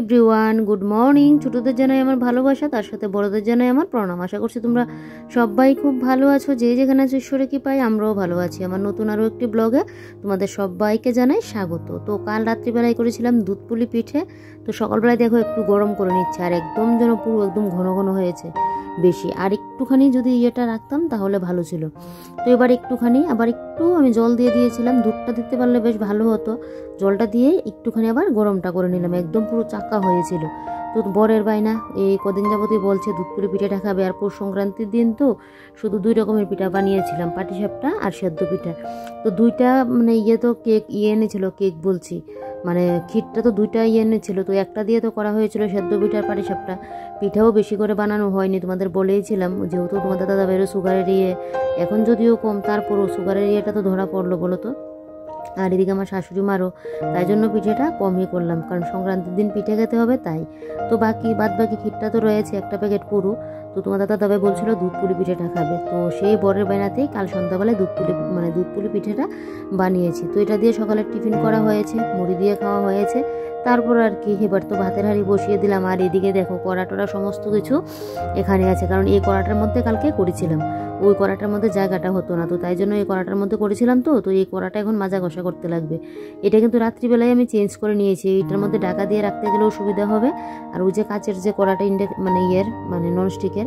Everyone, good morning. ছোটদের জানাই আমার ভালোবাসা, তার সাথে বড়দের জানাই আমার প্রণাম। আশা করছি তোমরা সবাই খুব ভালো আছো। যে যেখানে আছো ঈশ্বরে কি পাই, আমরাও ভালো আছি। আমার নতুন আরও একটি ব্লগে তোমাদের সবাইকে জানাই স্বাগত। তো কাল রাত্রিবেলায় করেছিলাম দুধ পুলি পিঠে। তো সকালবেলায় দেখো একটু গরম করে নিচ্ছে, আর একদম যেন পুরো একদম ঘন ঘন হয়েছে বেশি। আর একটুখানি যদি ইয়েটা রাখতাম তাহলে ভালো ছিল। তো এবার একটুখানি আবার একটু আমি জল দিয়ে দিয়েছিলাম, দুধটা দিতে পারলে বেশ ভালো হতো। জলটা দিয়ে একটুখানি আবার গরমটা করে নিলাম, একদম পুরো চাকা হয়েছিল। তো বরের বাইনা এই কদিন যাবতই বলছে দুধ পুলি পিঠাটা খাবে, আর পৌষ সংক্রান্তির দিন তো শুধু 2 রকমের পিঠা বানিয়েছিলাম, পাটিসাপটা আর সেদ্ধ পিঠা। তো দুইটা মানে তো কেক এনেছিল, কেক বলছি মানে ক্ষীরটা তো 2টা এনেছিল। তো একটা দিয়ে তো করা হয়েছিল সেদ্ধ পিঠা আর পাটিসাপটা। পিঠাও বেশি করে বানানো হয়নি, তোমাদের বলেইছিলাম, যেহেতু তোমাদের দাদা বেরো সুগারের এখন যদিও কম, তারপরও সুগারের ইয়েটা তো ধরা পড়লো বলো তো। আর এদিকে আমার শাশুড়ি মারও, তাই জন্য পিঠেটা কমই করলাম, কারণ সংক্রান্তির দিন পিঠে খেতে হবে তাই। তো বাদ বাকি ক্ষীরটা তো রয়েছে একটা প্যাকেট পুরো। তো তোমার দাদা বলছিল দুধ পুলি পিঠেটা খাবে, তো সেই বরের বায়নাতেই কাল সন্ধ্যাবেলায় দুধ পুলি পিঠেটা বানিয়েছি। তো এটা দিয়ে সকালের টিফিন করা হয়েছে, মুড়ি দিয়ে খাওয়া হয়েছে। তারপর আর কি এবার তো ভাতের হাঁড়ি বসিয়ে দিলাম। আর এদিকে দেখো কড়া টড়া সমস্ত কিছু এখানে আছে, কারণ এই কড়াটার মধ্যে কালকে করেছিলাম, ওই কড়াটার মধ্যে জায়গাটা হতো না, তো তাই জন্য এই কড়াটার মধ্যে করেছিলাম। তো এই কড়াটা এখন মাজা ঘষা করতে লাগবে। এটা কিন্তু রাত্রিবেলায় আমি চেঞ্জ করে নিয়েছি, এইটার মধ্যে ঢাকা দিয়ে রাখতে গেলেও সুবিধা হবে। আর ওই যে কাচের যে কড়াটা মানে ননস্টিকের,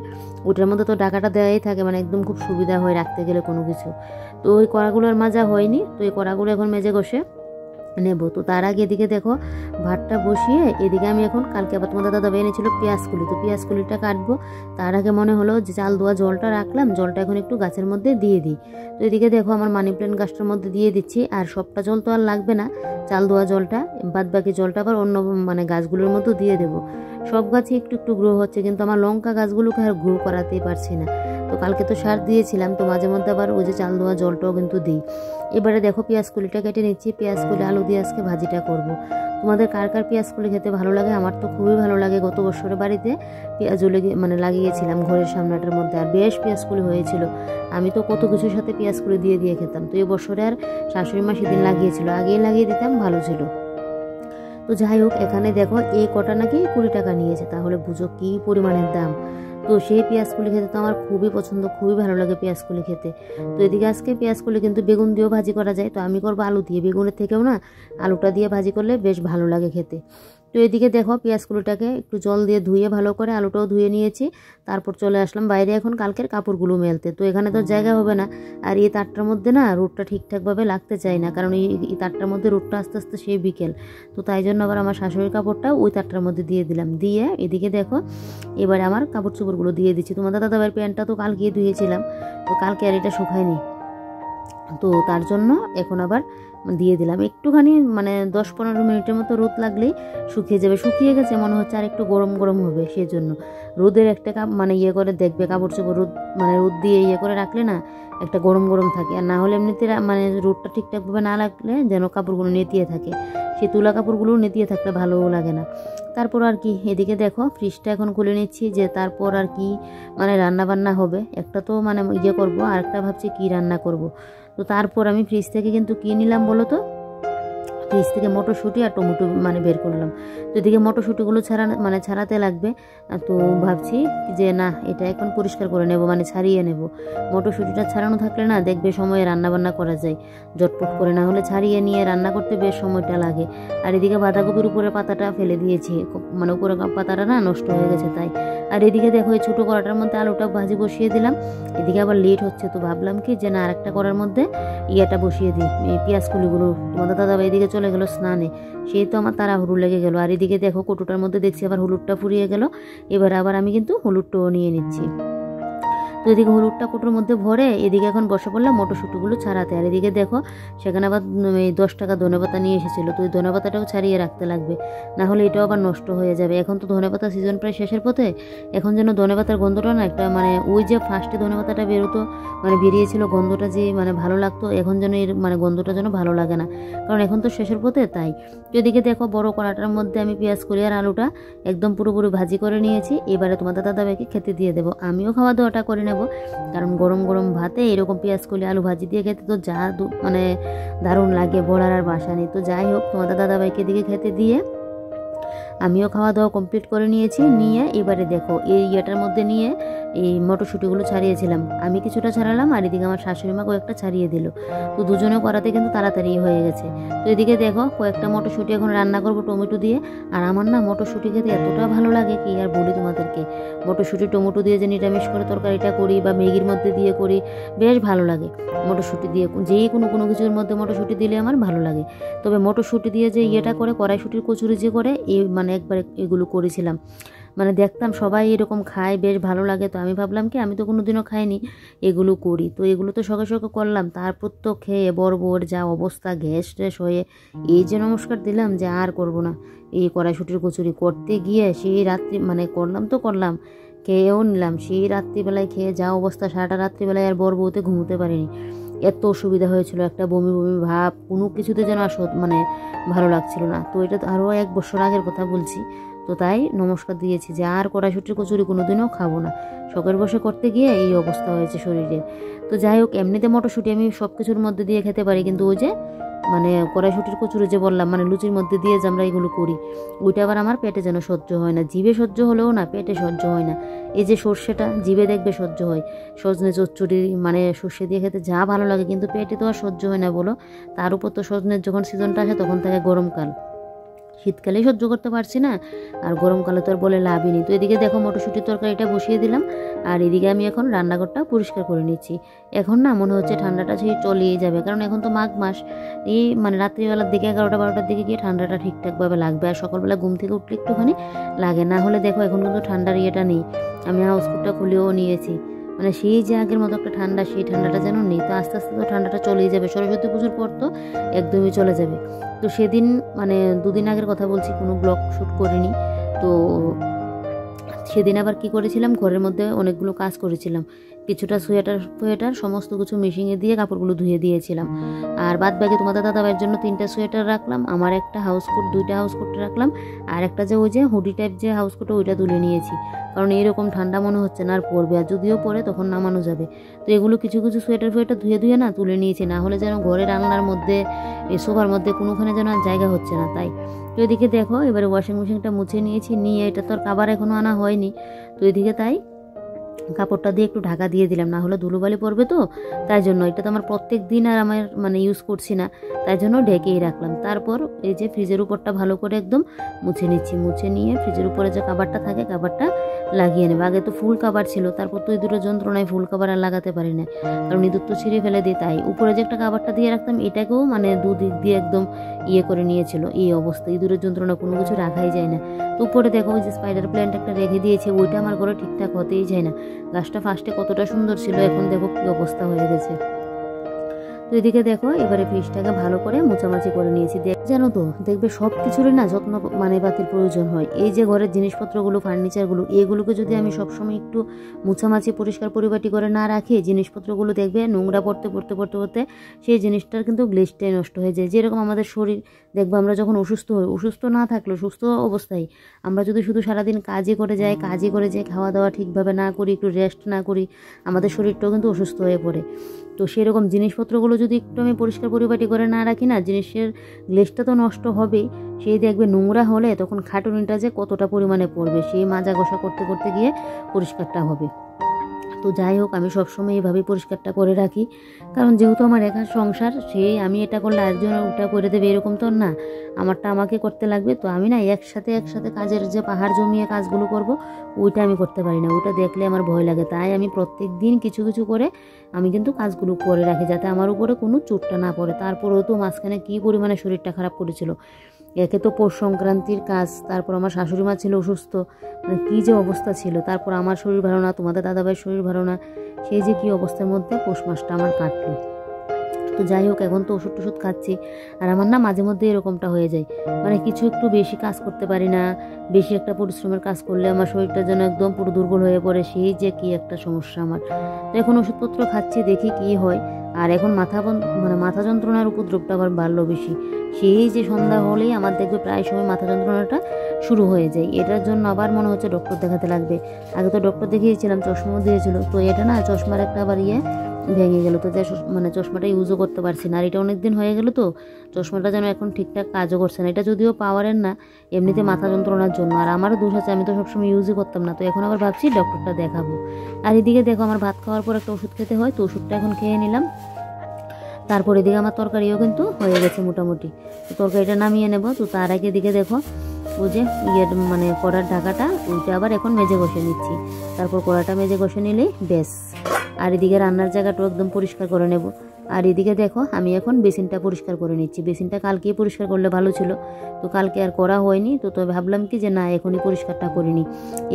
ওটার মধ্যে তো ঢাকাটা দেওয়াই থাকে, মানে একদম খুব সুবিধা হয় রাখতে গেলে কোনো কিছু। তো ওই কড়াগুলো আর মাজা হয়নি, তো এই কড়াগুলো এখন মেজে ঘষে নেব। তো তার আগে এদিকে দেখো ভাতটা বসিয়ে, এদিকে আমি এখন কালকে আবার তোমাদের দাদা এনেছিল পেঁয়াজকুলি, তো পেঁয়াজকুলিটা কাটবো। তার আগে মনে হলো যে চাল ধোয়া জলটা রাখলাম, জলটা এখন একটু গাছের মধ্যে দিয়ে দিই। তো এদিকে দেখো আমার মানি প্ল্যান্ট গাছটার মধ্যে দিয়ে দিচ্ছি। আর সবটা জল তো আর লাগবে না, চাল ধোয়া জলটা, বাদ বাকি জলটা আবার অন্য মানে গাছগুলোর মধ্যে দিয়ে দেবো। সব গাছে একটু একটু গ্রো হচ্ছে, কিন্তু আমার লঙ্কা গাছগুলোকে আর গ্রো করাতেই পারছি না। তো কালকে তো সার দিয়েছিলাম, তো মাঝে মধ্যে আবার ওই যে চাল ধোয়া জলটাও কিন্তু দিই। এবারে দেখো পেঁয়াজকুলিটা কেটে নিচ্ছি, পেঁয়াজকুলি আলু দিয়ে আজকে ভাজিটা করব। তোমাদের কার কার পেঁয়াজকুলি খেতে ভালো লাগে? আমার তো খুবই ভালো লাগে। গত বছরের বাড়িতে পেঁয়াজ লাগিয়েছিলাম ঘরের সামনাটার মধ্যে, আর বেশ পেঁয়াজকুলি হয়েছিল। আমি তো কত কিছুর সাথে পেঁয়াজকুলি দিয়ে খেতাম। তো এবছরে আর শাশুড়ি মা সেদিন লাগিয়েছিল, আগেই লাগিয়ে দিতাম, ভালো ছিল। তো যাই হোক, এখানে দেখো এই কটা নাকি 20 টাকা নিয়েছে, তাহলে বুঝো কি পরিমাণের দাম। তো সেই পেঁয়াজকুলি খেতে তো আমার খুবই পছন্দ, খুবই ভালো লাগে পেঁয়াজকুলি খেতে। তো এদিকে আজকে পেঁয়াজকুলি কিন্তু বেগুন দিয়েও ভাজি করা যায়, তো আমি করবো আলু দিয়ে। বেগুনের থেকেও না আলুটা দিয়ে ভাজি করলে বেশ ভালো লাগে খেতে। তো এদিকে দেখো পেঁয়াজকুলিটাকে একটু জল দিয়ে ধুয়ে ভালো করে, আলুটাও ধুয়ে নিয়েছি। তারপর চলে আসলাম বাইরে এখন কালকের কাপড়গুলো মেলতে। তো এখানে তো জায়গা হবে না, আর এই তারটার মধ্যে না রোদটা ঠিকঠাকভাবে লাগতে চায় না, কারণ এই তারটার মধ্যে রোদটা আস্তে আস্তে সেই বিকেল। তো তাই জন্য আবার আমার শাশুড়ির কাপড়টা ওই তারটার মধ্যে দিয়ে দিলাম। দিয়ে এদিকে দেখো এবারে আমার কাপড় চোপড়গুলো দিয়ে দিচ্ছি। তোমাদের দাদাভাইয়ের প্যান্টটা তো কালকে ধুয়েছিলাম, তো কালকে আর এটা শুকায়নি, তো তার জন্য এখন আবার দিয়ে দিলাম। একটুখানি মানে 10-15 মিনিটের মতো রোদ লাগলেই শুকিয়ে যাবে। শুকিয়ে গেছে মনে হচ্ছে, আর একটু গরম গরম হবে, সেজন্য রোদের একটা মানে করে দেখবে কাপড় চোপড় রোদ দিয়ে করে রাখলে না একটা গরম গরম থাকে। আর না হলে এমনিতে মানে রোদটা ঠিকঠাকভাবে না লাগলে যেন কাপড়গুলো নেতিয়ে থাকে, সেই তুলা কাপড়গুলো নেতিয়ে থাকলে ভালোও লাগে না। তারপর আর কি এদিকে দেখো ফ্রিজটা এখন খুলে নিচ্ছি, যে তারপর আর কি মানে রান্না বান্না হবে। একটা তো মানে করবো, আর একটা ভাবছি কি রান্না করব। তো তারপর আমি ফ্রিজ থেকে কিন্তু কি নিলাম বলো তো, ফ্রিজ থেকে মটরশুঁটি আর টমেটো মানে বের করলাম। তো এদিকে মটরশুঁটিগুলো ছাড়াতে লাগবে। তো ভাবছি যে না, এটা এখন পরিষ্কার করে নেব, মানে ছাড়িয়ে নেব। মটরশুঁটিটা ছাড়ানো থাকলে না দেখবে সময়ে রান্নাবান্না করা যায় জটপট করে, না হলে ছাড়িয়ে নিয়ে রান্না করতে বেশ সময়টা লাগে। আর এদিকে বাঁধাকপির উপরে পাতাটা ফেলে দিয়েছি, মানে উপরে পাতাটা না নষ্ট হয়ে গেছে তাই। আর এদিকে দেখো এই ছোটো কড়াটার মধ্যে আলুটা ভাজি বসিয়ে দিলাম। এদিকে আবার লেট হচ্ছে, তো ভাবলাম কি যে না আরেকটা কড়ার মধ্যে ইয়েটা বসিয়ে দিই, এই পেঁয়াজকুলিগুলো। তোমাদের দাদা এদিকে চলে গেল স্নানে, সেই তো আমার তাড়াহুড়ো লেগে গেল। আর এদিকে দেখো কৌটোটার মধ্যে দেখছি আবার হলুদটা ফুরিয়ে গেল। এবার আবার আমি কিন্তু হলুদটাও নিয়ে নিচ্ছি। তো এদিকে হলুদটা কৌটোর মধ্যে ভরে এদিকে এখন বসে পড়লাম মটরশুঁটিগুলো ছাড়াতে। আর এদিকে দেখো সেখানে আবার 10 টাকা ধনেপাতা নিয়ে এসেছিলো, তো ওই ধনেপাতাটাও ছাড়িয়ে রাখতে লাগবে, না হলে এটাও আবার নষ্ট হয়ে যাবে। এখন তো ধনেপাতা সিজন প্রায় শেষের পথে, এখন যেন ধনেপাতার গন্ধটা না একটা মানে ওই যে ফার্স্টে ধনেপাতাটা বেরোতো মানে বেরিয়েছিল গন্ধটা যে মানে ভালো লাগতো, এখন যেন এর মানে গন্ধটা যেন ভালো লাগে না, কারণ এখন তো শেষের পথে তাই। তো এদিকে দেখো বড় কড়াটার মধ্যে আমি পেঁয়াজ করি আর আলুটা একদম পুরোপুরি ভাজি করে নিয়েছি। এবারে তোমাদের দাদাভাইকে খেতে দিয়ে দেবো, আমিও খাওয়া দাওয়াটা করে নেব, কারণ গরম গরম ভাতে এরকম পেঁয়াজ কলি আলু ভাজি দিয়ে খেতে তো যা মানে দারুণ লাগে, বলার আর বাসা নেই। তো যাই হোক তোমাদের দাদাভাইকে দিকে খেতে দিয়ে আমিও খাওয়া দাওয়া কমপ্লিট করে নিয়েছি। নিয়ে এবারে দেখো এই ইয়েটার মধ্যে নিয়ে এই মটরশুঁটিগুলো ছাড়িয়েছিলাম, আমি কিছুটা ছাড়ালাম আর এদিকে আমার শাশুড়ি মা কয়েকটা ছাড়িয়ে দিল। তো দুজনে করাতে কিন্তু তাড়াতাড়ি হয়ে গেছে। তো এদিকে দেখো কয়েকটা মটরশুঁটি এখন রান্না করবো টমেটো দিয়ে। আর আমার না মটরশুঁটি খেতে এতটা ভালো লাগে কি আর বলি তোমাদেরকে। মটরশুঁটি টমেটো দিয়ে যে নিরামিষ করে তরকারিটা করি বা ম্যাগির মধ্যে দিয়ে করি, বেশ ভালো লাগে। মটরশুঁটি দিয়ে যে কোনো কিছুর মধ্যে মটরশুঁটি দিলে আমার ভালো লাগে। তবে মটরশুঁটি দিয়ে যে ইয়েটা করে কড়াইশুঁটির কচুরি যে করে, এই মানে একবার এগুলো করেছিলাম, মানে দেখতাম সবাই এরকম খায়, বেশ ভালো লাগে। তো আমি ভাবলাম কি আমি তো কোনোদিনও খাইনি, এগুলো করি। তো এগুলো তো সকাল সকাল করলাম, তারপর তো খেয়ে বড় যা অবস্থা, গ্যাস ট্যাস হয়ে এই যে নমস্কার দিলাম যে আর করব না। এই কড়াইশুঁটির কচুরি করতে গিয়ে সেই রাত্রি মানে করলাম, খেয়েও নিলাম। সেই রাত্রিবেলায় খেয়ে যা অবস্থা, সারাটা রাত্রিবেলায় আর বউতে ঘুমোতে পারিনি, এত অসুবিধা হয়েছিল। একটা বমি বমি ভাব, কোনো কিছুতে যেন আর মানে ভালো লাগছিল না। তো এটা আরও 1 বছর আগের কথা বলছি। তো তাই নমস্কার দিয়েছি যে আর কড়াইশুঁটির কচুরি কোনোদিনও খাবো না। শখের বসে করতে গিয়ে এই অবস্থা হয়েছে শরীরে। তো যাই হোক, এমনিতে মটরশুঁটি আমি সব কিছুর মধ্যে দিয়ে খেতে পারি, কিন্তু ওই যে মানে কড়াইশুঁটির কচুরি যে বললাম, মানে লুচির মধ্যে দিয়ে যে আমরা এগুলো করি, ওইটা আবার আমার পেটে যেন সহ্য হয় না। জিভে সহ্য হলেও না, পেটে সহ্য হয় না। এই যে সর্ষেটা জিভে দেখবে সহ্য হয়, সজনে চচ্চড়ি মানে সর্ষে দিয়ে খেতে যা ভালো লাগে, কিন্তু পেটে তো আর সহ্য হয় না বলো। তার উপর তো সজনের যখন সিজনটা আসে তখন থাকে গরমকাল, শীতকালেই সহ্য করতে পারছি না, আর গরমকালে তো আর বলে লাভই নেই। তো এদিকে দেখো মটরশুঁটির তরকারিটা বসিয়ে দিলাম, আর এদিকে আমি এখন রান্নাঘরটা পরিষ্কার করে নিচ্ছি। এখন না মনে হচ্ছে ঠান্ডাটা সেই চলেই যাবে, কারণ এখন তো মাঘ মাস। এই মানে রাত্রিবেলার দিকে 11টা-12টার দিকে গিয়ে ঠান্ডাটা ঠিকঠাকভাবে লাগবে, আর সকালবেলা ঘুম থেকে উঠলে একটুখানি লাগে। না হলে দেখো এখন কিন্তু ঠান্ডার ইয়েটা নেই। আমি হাউসকোটটা খুলেও নিয়েছি, মানে সেই যে আগের মতো একটা ঠান্ডা, সেই ঠান্ডাটা যেন নেই। তো আস্তে আস্তে তো ঠান্ডাটা চলেই যাবে, সরস্বতী পুজোর পর তো একদমই চলে যাবে। তো সেদিন মানে 2 দিন আগের কথা বলছি, কোনো ব্লগ শ্যুট করিনি। তো সেদিন আবার কি করেছিলাম, ঘরের মধ্যে অনেকগুলো কাজ করেছিলাম, কিছুটা সোয়েটার সমস্ত কিছু মেশিনে দিয়ে কাপড়গুলো ধুয়ে দিয়েছিলাম। আর বাদ বাকি তোমাদের দাদাভাইয়ের জন্য 3টা সোয়েটার রাখলাম, আমার একটা হাউসকোট, 2টা হাউসকোট রাখলাম, আর একটা যে ওই যে হুডি টাইপ যে হাউসকোট, ওইটা তুলে নিয়েছি, কারণ এইরকম ঠান্ডা মনে হচ্ছে না আর পড়বে, আর যদিও পরে তখন নামানো যাবে। তো এগুলো কিছু সোয়েটার ধুয়ে না তুলে নিয়েছি, না হলে যেন ঘরে রান্নার মধ্যে সোফার মধ্যে কোনোখানে যেন আর জায়গা হচ্ছে না। তাই তো এদিকে দেখো এবারে ওয়াশিং মেশিনটা মুছে নিয়েছি, নিয়ে এটা তো আর কাবার এখনও আনা হয়নি। তো এদিকে তাই কাপড়টা দিয়ে একটু ঢাকা দিয়ে দিলাম, না হলে ধুলোবালি পড়বে। তো তাই জন্য এটা তো আমার প্রত্যেক দিন আর আমার মানে ইউজ করছি না, তাই জন্য ঢেকেই রাখলাম। তারপর এই যে ফ্রিজের উপরটা ভালো করে একদম মুছে নিচ্ছি, মুছে নিয়ে ফ্রিজের উপরে যে কাভারটা থাকে কাভারটা লাগিয়ে নেব। আগে তো ফুল কাভার ছিল, তারপর তো এই দুটো যন্ত্রণায় ফুল কাভার আর লাগাতে পারি না, কারণ ইঁদুর তো ছিঁড়ে ফেলে দিই। তাই উপরে যে একটা কাভারটা দিয়ে রাখতাম, এটাকেও মানে দুদিক দিয়ে একদম ইয়ে করে নিয়েছিল। এই অবস্থা, ইঁদুরের যন্ত্রণা কোনো কিছু রাখাই যায় না। তো উপরে দেখো ওই যে স্পাইডার প্ল্যান্ট একটা রেখে দিয়েছে, ওইটা আমার ঘরে ঠিকঠাক হতেই যায় না। গাছটা ফার্স্টে কতটা সুন্দর ছিল, এখন দেখো কি অবস্থা হয়ে গেছে। তো এদিকে দেখো এবারে ফ্রিজটাকে ভালো করে মোছামাছি করে নিয়েছি। জানো তো দেখবে সব কিছুরই না যত্ন মানে বাতির প্রয়োজন হয়। এই যে ঘরের জিনিসপত্রগুলো, ফার্নিচারগুলো, এগুলোকে যদি আমি সবসময় একটু মোছামাছি পরিষ্কার পরিপাটি করে না রাখি, জিনিসপত্রগুলো দেখবে নোংরা পড়তে সেই জিনিসটার কিন্তু গ্লেজটাই নষ্ট হয়ে যায়। যেরকম আমাদের শরীর দেখবো, আমরা যখন অসুস্থ হই, অসুস্থ না থাকলেও সুস্থ অবস্থায় আমরা যদি শুধু সারাদিন কাজই করে যাই, খাওয়া দাওয়া ঠিকভাবে না করি, একটু রেস্ট না করি, আমাদের শরীরটাও কিন্তু অসুস্থ হয়ে পড়ে। তো সেরকম জিনিসপত্রগুলো যদি একটু আমি পরিষ্কার পরিপাটি করে না রাখি না, জিনিসের গ্লেজটা তো নষ্ট হবেই। সেই দেখবে নোংরা হলে তখন খাটুনিটা যে কতটা পরিমাণে পড়বে, সেই মাজা ঘষা করতে করতে গিয়ে পরিষ্কারটা হবে। তো যাই হোক, আমি সবসময় এইভাবেই পরিষ্কারটা করে রাখি, কারণ যেহেতু আমার একার সংসার, সেই আমি এটা করলে আরেকজন ওটা করে দেবে এরকম তো না, আমারটা আমাকে করতে লাগবে। তো আমি না একসাথে কাজের যে পাহাড় জমিয়ে কাজগুলো করব, ওইটা আমি করতে পারি না, ওইটা দেখলে আমার ভয় লাগে। তাই আমি প্রত্যেক দিন কিছু করে আমি কিন্তু কাজগুলো করে রাখি, যাতে আমার উপরে কোনো চোটটা না পড়ে। তারপরেও তো মাঝখানে কী পরিমাণে শরীরটা খারাপ করেছিল, একে তো পৌষ সংক্রান্তির কাজ, তারপর আমার শাশুড়ি মা ছিল অসুস্থ, মানে কী যে অবস্থা ছিল, তারপর আমার শরীর ভালো না, তোমাদের দাদাভাইয়ের শরীর ভালো না, সেই যে কী অবস্থার মধ্যে পৌষ মাসটা আমার কাটলো। তো যাই হোক, এখন তো ওষুধ খাচ্ছি, আর আমার না মাঝে মধ্যে এরকমটা হয়ে যায়, মানে কিছু একটু বেশি কাজ করতে পারি না, বেশি একটা পরিশ্রমের কাজ করলে আমার শরীরটা যেন একদম পুরো দুর্বল হয়ে পড়ে, সেই যে কী একটা সমস্যা আমার। তো এখন ওষুধপত্র খাচ্ছি, দেখি কী হয়। আর এখন মাথা যন্ত্রণার উপদ্রবটা আবার বাড়লো বেশি, সেই যে সন্ধ্যা হলেই আমার দেখবে প্রায় সময় মাথা যন্ত্রণাটা শুরু হয়ে যায়। এটার জন্য আবার মনে হচ্ছে ডক্টর দেখাতে লাগবে। আগে তো ডক্টর দেখিয়েছিলাম, চশমাও দিয়েছিল, তো এটা না চশমার একটা আবার ভেঙে গেল, তো যা মানে চশমাটা ইউজও করতে পারছি না। আর এটা অনেক দিন হয়ে গেল, তো চশমাটা যেন এখন ঠিকঠাক কাজও করছে না। এটা যদিও পাওয়ারের না, এমনিতে মাথা যন্ত্রণার জন্য। আর আমারও দোষ আছে, আমি তো সবসময় ইউজই করতাম না, তো এখন আবার ভাবছি ডক্টরটা দেখাবো। আর এদিকে দেখো আমার ভাত খাওয়ার পর একটা ওষুধ খেতে হয়, তো ওষুধটা এখন খেয়ে নিলাম। তারপর এদিকে আমার তরকারিও কিন্তু হয়ে গেছে মোটামুটি, তো তরকারিটা নামিয়ে নেব। তো তার আগে এদিকে দেখো ওই যে মানে কড়ার ঢাকাটা ওইটা আবার এখন মেজে বসে নিচ্ছি। তারপর কড়াটা মেজে বসে নিলেই বেশ। আর এদিকে রান্নার জায়গাটাও একদম পরিষ্কার করে নেব। আর এদিকে দেখো আমি এখন বেসিনটা পরিষ্কার করে নিচ্ছি। বেসিনটা কালকেই পরিষ্কার করলে ভালো ছিল, তো কালকে আর করা হয়নি। তো ভাবলাম কি যে না, এখনই পরিষ্কারটা করিনি।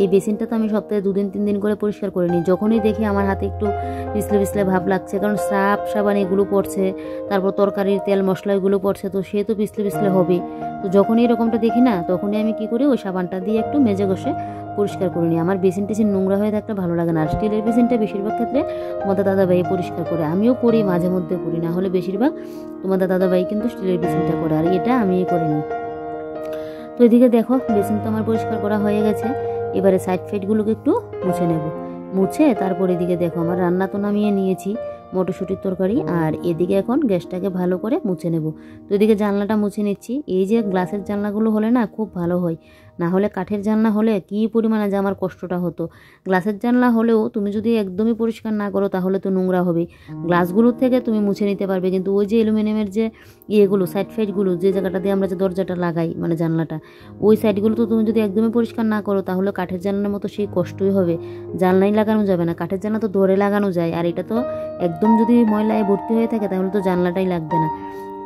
এই বেসিনটা তো আমি সপ্তাহে 2-3 দিন করে পরিষ্কার করে নিই। যখনই দেখি আমার হাতে একটু পিছলে পিছলে ভাব লাগছে, কারণ সার্ফ সাবান এগুলো পড়ছে, তারপর তরকারির তেল মশলা এগুলো পড়ছে, তো সে তো পিছলে পিছলে হবে। তো যখনই এরকমটা দেখি না, তখনই আমি কি করি, ওই সাবানটা দিয়ে একটু মেজে ঘষে পরিষ্কার করে নিই। আমার বেসিন টেসিন নোংরা হয়ে থাকলে ভালো লাগে না। আর স্টিলের বেসিনটা বেশিরভাগ ক্ষেত্রে তোমাদের দাদাভাই পরিষ্কার করে, আমিও করি, মাঝে মধ্যে করি, না হলে বেশিরভাগ তোমাদের দাদাভাই কিন্তু স্টিলের বেসিনটা করে, আর এটা আমি করিনি। তো এদিকে দেখো বেসিন তো আমার পরিষ্কার করা হয়ে গেছে। এবারে সাইড ফাইডগুলোকে একটু মুছে নেব। মুছে তারপর এদিকে দেখো আমার রান্না তো নামিয়ে নিয়েছি, মটরশুঁটির তরকারি। আর এদিকে এখন গ্যাসটাকে ভালো করে মুছে নেব। তো এদিকে জানলাটা মুছে নিচ্ছি। এই যে গ্লাসের জানলাগুলো হলে না খুব ভালো হয়, না হলে কাঠের জানলা হলে কী পরিমাণে যে আমার কষ্টটা হতো। গ্লাসের জানলা হলেও তুমি যদি একদমই পরিষ্কার না করো তাহলে তো নোংরা হবে। গ্লাসগুলোর থেকে তুমি মুছে নিতে পারবে, কিন্তু ওই যে অ্যালুমিনিয়ামের যে ইয়েগুলো সাইড ফাইডগুলো, যে জায়গাটা দিয়ে আমরা যে দরজাটা লাগাই মানে জানলাটা, ওই সাইডগুলো তো তুমি যদি একদমই পরিষ্কার না করো তাহলে কাঠের জানলার মতো সেই কষ্টই হবে। জানলাই লাগানো যাবে না, কাঠের জানলা তো ধরে লাগানো যায়, আর এটা তো একদম যদি ময়লায় ভর্তি হয়ে থাকে তাহলে তো জানলাটাই লাগবে না।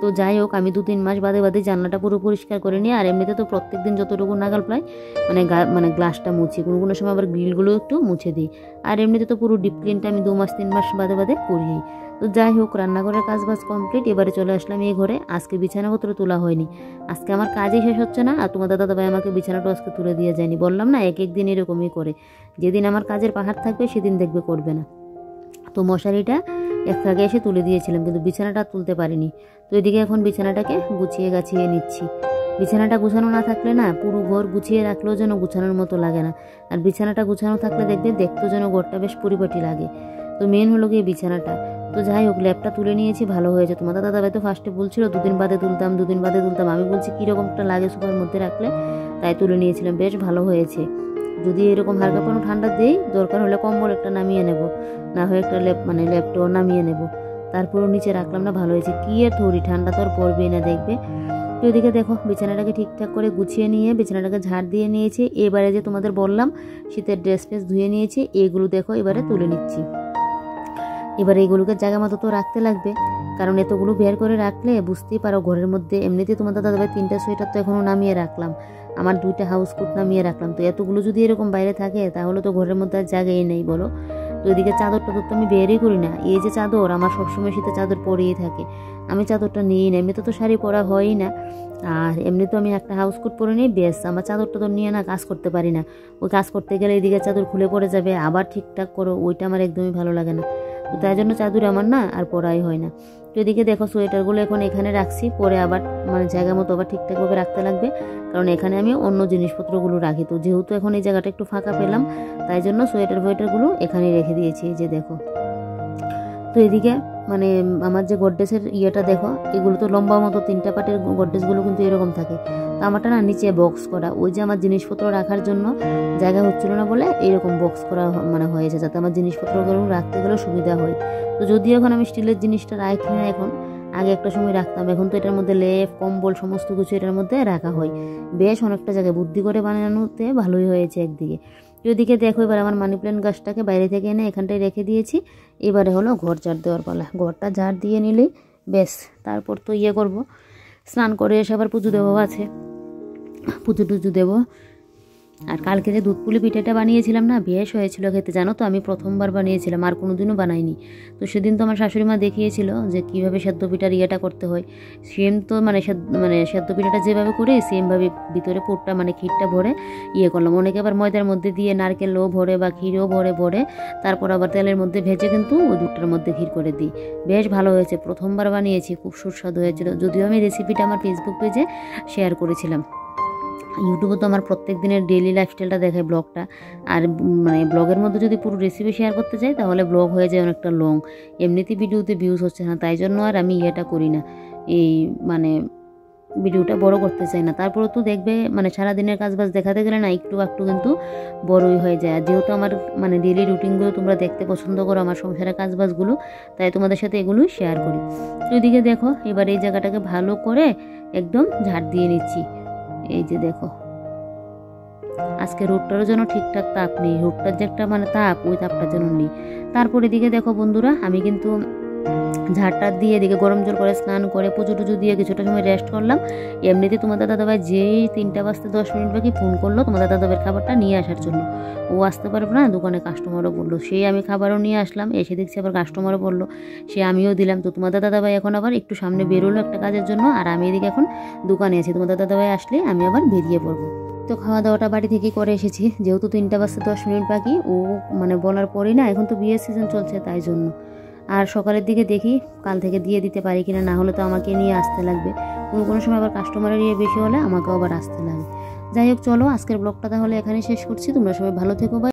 তো যাই হোক, আমি 2-3 মাস বাদে বাদে জানলাটা পুরো পরিষ্কার করে নিই। আর এমনিতে তো প্রত্যেকদিন যতটুকু নাগাল প্রায় মানে গ্লাসটা মুছি, কোনো কোনো সময় আবার গ্রিলগুলো একটু মুছে দিই। আর এমনিতে তো পুরো ডিপ ক্লিনটা আমি 2-3 মাস বাদে বাদে করি। তো যাই হোক, রান্নাঘরের কাজ বাজ কমপ্লিট। এবারে চলে আসলাম এই ঘরে। আজকে বিছানাপত্র তোলা হয়নি, আজকে আমার কাজই শেষ হচ্ছে না। আর তোমাদের দাদাভাই আমাকে বিছানাটা আজকে তুলে দিয়ে যায়নি। বললাম না, এক এক দিন এরকমই করে, যেদিন আমার কাজের পাহাড় থাকবে সেদিন দেখবে করবে না। তো মশারিটা একটু আগে এসে তুলে দিয়েছিলাম, কিন্তু বিছানাটা তুলতে পারিনি। তো এদিকে এখন বিছানাটাকে গুছিয়ে গাছিয়ে নিচ্ছি। বিছানাটা গুছানো না থাকলে না, পুরো ঘর গুছিয়ে রাখলেও যেন গুছানোর মতো লাগে না। আর বিছানাটা গুছানো থাকলে দেখবে দেখতেও যেন ঘরটা বেশ পরিপাটি লাগে। তো মেন হলো গিয়ে বিছানাটা। তো যাই হোক, ল্যাপটা তুলে নিয়েছি, ভালো হয়েছে। তোমাদের দাদাভাই তো ফার্স্টে বলছিল 2 দিন বাদে তুলতাম, 2 দিন বাদে তুলতাম। আমি বলছি কীরকমটা লাগে সোফার মধ্যে রাখলে, তাই তুলে নিয়েছিলাম। বেশ ভালো হয়েছে। যদি এরকম হালকা কোনো ঠান্ডা দেই, দরকার হলে কম্বল একটা নামিয়ে নেব, না হয় একটা ল্যাপটপ নামিয়ে নেব। তারপরও নিচে রাখলাম না, ভালো হয়েছে। কি এর থরি, ঠান্ডা তো আর পড়বেই না দেখবে। তো এদিকে দেখো বিছানাটাকে ঠিকঠাক করে গুছিয়ে নিয়ে বিছানাটাকে ঝাড় দিয়ে নিয়েছি। এবারে যে তোমাদের বললাম শীতের ড্রেস ফ্রেস ধুয়ে নিয়েছি, এগুলো দেখো এবারে তুলে নিচ্ছি। এবারে এগুলোকে জায়গা মতো তো রাখতে লাগবে, কারণ এতগুলো বের করে রাখলে বুঝতেই পারো ঘরের মধ্যে। এমনিতে তোমাদের দাদাভাই 3টা সোয়েটার তো এখনও নামিয়ে রাখলাম, আমার 2টা হাউস কোট নামিয়ে রাখলাম। তো এতগুলো যদি এরকম বাইরে থাকে তাহলে তো ঘরের মধ্যে আর জায়গাই নেই বলো। তো এদিকে চাদর টাদর তো আমি বেরই করি না। এই যে চাদর, আমার সবসময় শীতে চাদর পরেই থাকে, আমি চাদরটা নিই না। এমনিতে তো শাড়ি পরা হয়ই না, আর এমনি তো আমি একটা হাউস কোট পরে নিই বেশ। আমার চাদর টাদর নিয়ে না কাজ করতে পারি না। ওই কাজ করতে গেলে এদিকে চাদর খুলে পড়ে যাবে, আবার ঠিকঠাক করো, ওইটা আমার একদমই ভালো লাগে না। তো তাই জন্য চাদর আমার না আর পরাই হয় না। তো এদিকে দেখো সোয়েটারগুলো এখন এখানে রাখছি, পরে আবার মানে জায়গা মতো আবার ঠিকঠাকভাবে রাখতে লাগবে, কারণ এখানে আমি অন্য জিনিসপত্রগুলো রাখি। তো যেহেতু এখন এই জায়গাটা একটু ফাঁকা পেলাম, তাই জন্য সোয়েটারগুলো এখানেই রেখে দিয়েছি, এই যে দেখো। তো এদিকে মানে আমার যে গডরেজের ইয়েটা দেখো, এগুলো তো লম্বা মতো 3টা পাটের গডরেজগুলো কিন্তু এরকম থাকে। তো আমারটা না নিচে বক্স করা, ওই যে আমার জিনিসপত্র রাখার জন্য জায়গা হচ্ছিল না বলে এরকম বক্স করা মানে হয়েছে, যাতে আমার জিনিসপত্রগুলো রাখতে গেলেও সুবিধা হয়। তো যদিও এখন আমি স্টিলের জিনিসটা রাখি না, এখন আগে একটা সময় রাখতাম। এখন তো এটার মধ্যে লেপ কম্বল সমস্ত কিছু এটার মধ্যে রাখা হয়। বেশ অনেকটা জায়গায় বুদ্ধি করে বানানোতে ভালোই হয়েছে একদিকে। ওইদিকে দেখো এবার আমার মানি প্ল্যান্ট গাছটাকে বাইরে থেকে এনে এখানটায় রেখে দিয়েছি। এবারে হলো ঘর ঝাড় দেওয়ার পালা। ঘরটা ঝাড় দিয়ে নিলেই বেশ, তারপর তো করব, স্নান করে এসে আবার পুজো দেবো আছে, পুজো টুজো দেবো। আর কালকে যে দুধ পুলি পিঠাটা বানিয়েছিলাম না, বেশ হয়েছিল খেতে, জানো তো। আমি প্রথমবার বানিয়েছিলাম, আর কোনোদিনও বানাইনি। তো সেদিন তো আমার শাশুড়ি মা দেখিয়েছিল যে কীভাবে সেদ্ধ পিঠার ইয়েটা করতে হয়। সেম তো মানে সেদ্ধ পিঠাটা যেভাবে করে সেমভাবে ভিতরে পুরটা মানে ক্ষীরটা ভরে করলাম। অনেকে আবার ময়দার মধ্যে দিয়ে নারকেলও ভরে বা ক্ষীরও ভরে তারপর আবার তেলের মধ্যে ভেজে কিন্তু ওই দুধটার মধ্যে ক্ষীর করে দিই। বেশ ভালো হয়েছে, প্রথমবার বানিয়েছি, খুব সুস্বাদু হয়েছিল। যদিও আমি রেসিপিটা আমার ফেসবুক পেজে শেয়ার করেছিলাম। ইউটিউবে তো আমার প্রত্যেক দিনের ডেইলি লাইফস্টাইলটা দেখায় ব্লগটা, আর মানে ব্লগের মধ্যে যদি পুরো রেসিপি শেয়ার করতে চাই তাহলে ব্লগ হয়ে যায় অনেকটা লং, এমনিতে ভিডিওতে ভিউজ হচ্ছে না, তাই জন্য আর আমি ইয়েটা করি না, এই মানে ভিডিওটা বড় করতে চাই না। তারপরে তো দেখবে মানে সারাদিনের কাজবাজ দেখাতে গেলে না একটু একটু কিন্তু বড়ই হয়ে যায়। আর যেহেতু আমার মানে ডেইলি রুটিনগুলো তোমরা দেখতে পছন্দ করো, আমার সংসারের কাজবাজগুলো, তাই তোমাদের সাথে এগুলোই শেয়ার করি। তো এদিকে দেখো এবার এই জায়গাটাকে ভালো করে একদম ঝাড় দিয়ে নিচ্ছি। এই যে দেখো আজকে রোদটারও যেন ঠিকঠাক তাপ নেই, রোদটার যে একটা মানে তাপ, ওই তাপটার যেন নেই। তারপর এদিকে দেখো বন্ধুরা আমি কিন্তু ঝাড়টা দিয়ে এদিকে গরম জল করে স্নান করে পুজো টুজো দিয়ে কিছুটা সময় রেস্ট করলাম। এমনিতে তোমাদের দাদাভাই যেই 3টা বাজতে 10 মিনিট বাকি ফোন করলো তোমাদের দাদাভাইয়ের খাবারটা নিয়ে আসার জন্য, ও আসতে পারবে না, দোকানে কাস্টমারও বললো, সেই আমি খাবারও নিয়ে আসলাম, এসে দেখছি আবার কাস্টমারও বললো, সে আমিও দিলাম। তো তোমাদের দাদাভাই এখন আবার একটু সামনে বেরোলো একটা কাজের জন্য, আর আমি এদিকে এখন দোকানে আছি, তোমাদের দাদাভাই আসলে আমি আবার বেরিয়ে পড়বো। তো খাওয়া দাওয়াটা বাড়ি থেকেই করে এসেছি, যেহেতু 3টা বাজতে 10 মিনিট বাকি, ও মানে বলার পরেই না, এখন তো বিয়ের সিজন চলছে তাই জন্য। আর সকালের দিকে দেখি কাল থেকে দিয়ে দিতে পারি কিনা, না হলে তো আমাকে নিয়ে আসতে লাগবে, কোনো সময় আবার কাস্টমারের ইয়ে বেশি হলে আমাকেও আবার আসতে লাগে। যাই হোক চলো আজকের ব্লগটা তাহলে এখানে শেষ করছি, তোমরা সবাই ভালো থেকো।